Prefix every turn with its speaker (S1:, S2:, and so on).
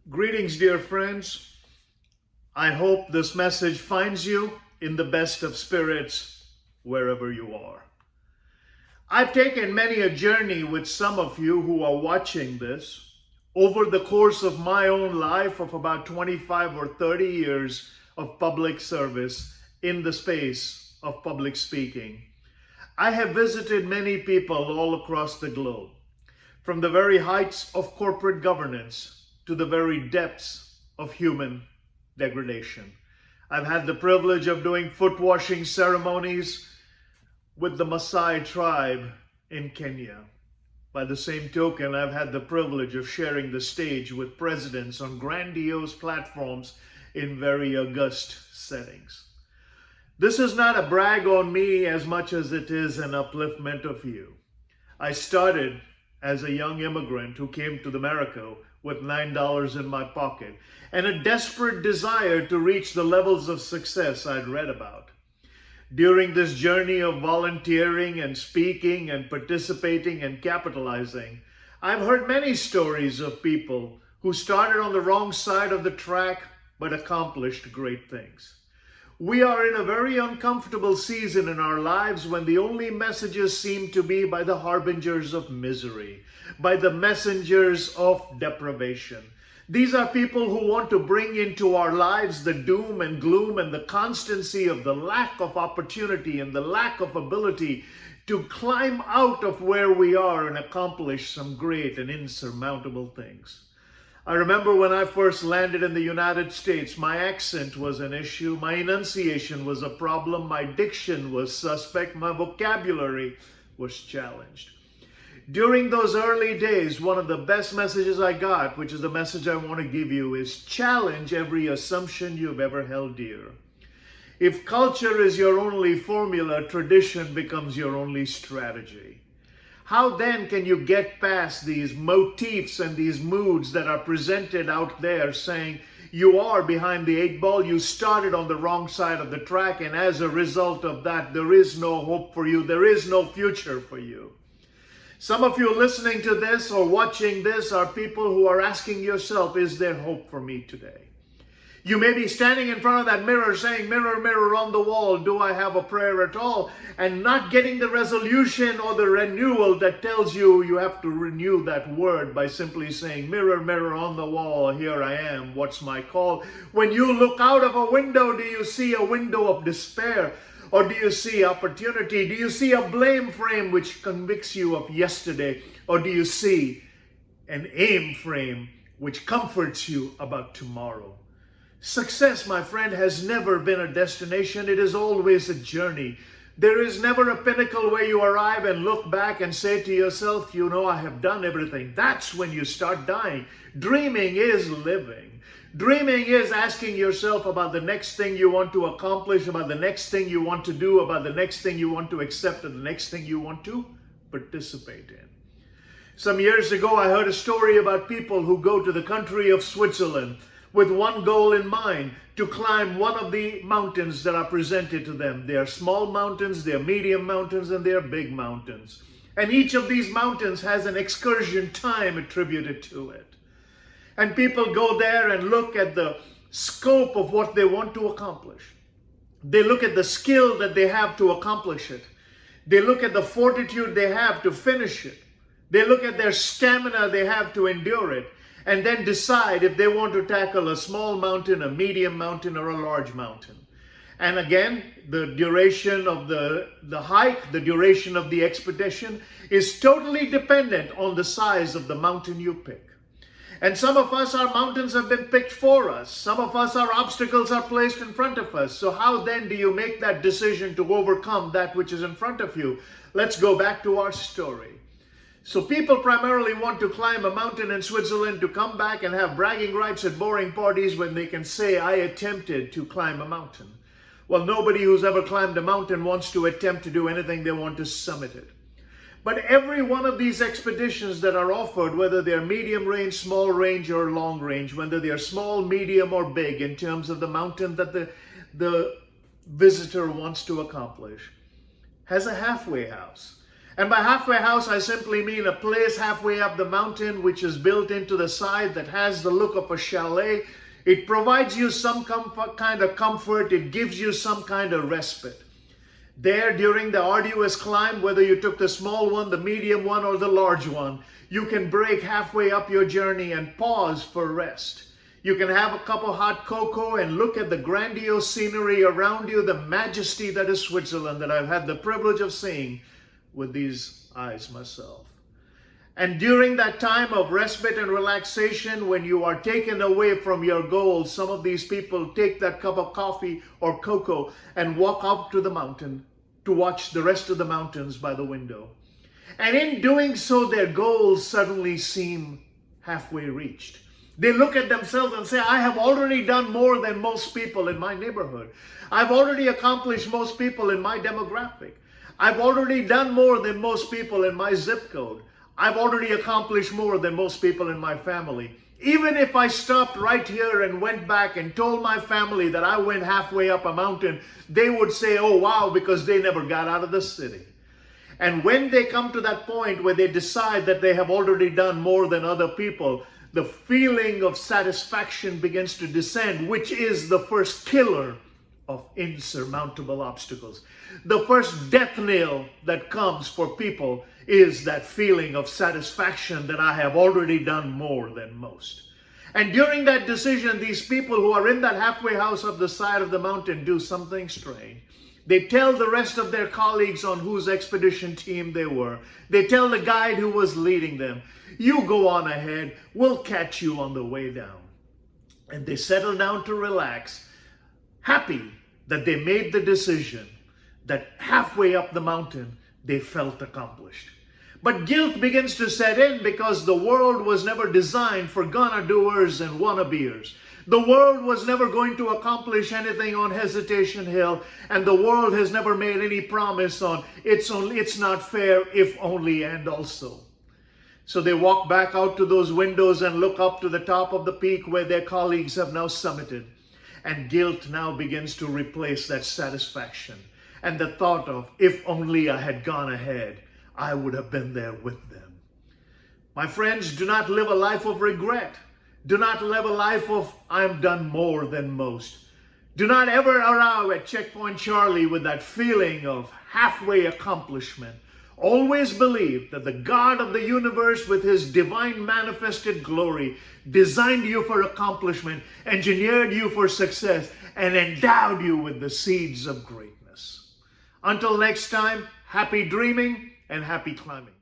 S1: Greetings, dear friends. I hope this message finds you in the best of spirits wherever you are. I've taken many a journey with some of you who are watching this over the course of my own life of about 25 or 30 years of public service in the space of public speaking. I have visited many people all across the globe, from the very heights of corporate governance to the very depths of human degradation. I've had the privilege of doing foot washing ceremonies with the Maasai tribe in Kenya. By the same token, I've had the privilege of sharing the stage with presidents on grandiose platforms in very august settings. This is not a brag on me as much as it is an upliftment of you. I started as a young immigrant who came to America with $9 in my pocket and a desperate desire to reach the levels of success I'd read about. During this journey of volunteering and speaking and participating and capitalizing, I've heard many stories of people who started on the wrong side of the track but accomplished great things. We are in a very uncomfortable season in our lives when the only messages seem to be by the harbingers of misery, by the messengers of deprivation. These are people who want to bring into our lives the doom and gloom and the constancy of the lack of opportunity and the lack of ability to climb out of where we are and accomplish some great and insurmountable things. I remember when I first landed in the United States, my accent was an issue, my enunciation was a problem, my diction was suspect, my vocabulary was challenged. During those early days, one of the best messages I got, which is the message I want to give you, is challenge every assumption you've ever held dear. If culture is your only formula, tradition becomes your only strategy. How then can you get past these motifs and these moods that are presented out there saying you are behind the eight ball, you started on the wrong side of the track, and as a result of that, there is no hope for you, there is no future for you? Some of you listening to this or watching this are people who are asking yourself, is there hope for me today? You may be standing in front of that mirror saying, mirror, mirror on the wall, do I have a prayer at all? And not getting the resolution or the renewal that tells you you have to renew that word by simply saying, mirror, mirror on the wall, here I am, what's my call? When you look out of a window, do you see a window of despair? Or do you see opportunity? Do you see a blame frame which convicts you of yesterday? Or do you see an aim frame which comforts you about tomorrow? Success, my friend, has never been a destination. It is always a journey. There is never a pinnacle where you arrive and look back and say to yourself, you know, I have done everything. That's when you start dying. Dreaming is living. Dreaming is asking yourself about the next thing you want to accomplish, about the next thing you want to do, about the next thing you want to accept, and the next thing you want to participate in. Some years ago, I heard a story about people who go to the country of Switzerland with one goal in mind, to climb one of the mountains that are presented to them. They are small mountains, they are medium mountains, and they are big mountains. And each of these mountains has an excursion time attributed to it. And people go there and look at the scope of what they want to accomplish. They look at the skill that they have to accomplish it. They look at the fortitude they have to finish it. They look at their stamina they have to endure it. And then decide if they want to tackle a small mountain, a medium mountain, or a large mountain. And again, the duration of the hike, the duration of the expedition is totally dependent on the size of the mountain you pick. And some of us, our mountains have been picked for us. Some of us, our obstacles are placed in front of us. So how then do you make that decision to overcome that which is in front of you? Let's go back to our story. So people primarily want to climb a mountain in Switzerland to come back and have bragging rights at boring parties when they can say, I attempted to climb a mountain. Well, nobody who's ever climbed a mountain wants to attempt to do anything. They want to summit it. But every one of these expeditions that are offered, whether they're medium range, small range, or long range, whether they're small, medium, or big in terms of the mountain that the visitor wants to accomplish, has a halfway house. And by halfway house, I simply mean a place halfway up the mountain which is built into the side that has the look of a chalet. It provides you some kind of comfort. It gives you some kind of respite. There, during the arduous climb, whether you took the small one, the medium one, or the large one, you can break halfway up your journey and pause for rest. You can have a cup of hot cocoa and look at the grandiose scenery around you, the majesty that is Switzerland that I've had the privilege of seeing with these eyes myself. And during that time of respite and relaxation, when you are taken away from your goals, some of these people take that cup of coffee or cocoa and walk up to the mountain to watch the rest of the mountains by the window. And in doing so, their goals suddenly seem halfway reached. They look at themselves and say, I have already done more than most people in my neighborhood. I've already accomplished most people in my demographic. I've already done more than most people in my zip code. I've already accomplished more than most people in my family. Even if I stopped right here and went back and told my family that I went halfway up a mountain, they would say, oh wow, because they never got out of the city. And when they come to that point where they decide that they have already done more than other people, the feeling of satisfaction begins to descend, which is the first killer of insurmountable obstacles. The first death knell that comes for people is that feeling of satisfaction that I have already done more than most. And during that decision, these people who are in that halfway house up the side of the mountain do something strange. They tell the rest of their colleagues on whose expedition team they were. They tell the guide who was leading them, you go on ahead, we'll catch you on the way down. And they settle down to relax, happy that they made the decision that halfway up the mountain, they felt accomplished. But guilt begins to set in because the world was never designed for gonna-doers and wannabeers. The world was never going to accomplish anything on Hesitation Hill, and the world has never made any promise on it's not fair, if only and also. So they walk back out to those windows and look up to the top of the peak where their colleagues have now summited. And guilt now begins to replace that satisfaction. And the thought of, if only I had gone ahead, I would have been there with them. My friends, do not live a life of regret. Do not live a life of, I'm done more than most. Do not ever arrive at Checkpoint Charlie with that feeling of halfway accomplishment. Always believe that the God of the universe with his divine manifested glory designed you for accomplishment, engineered you for success, and endowed you with the seeds of greatness. Until next time, happy dreaming and happy climbing.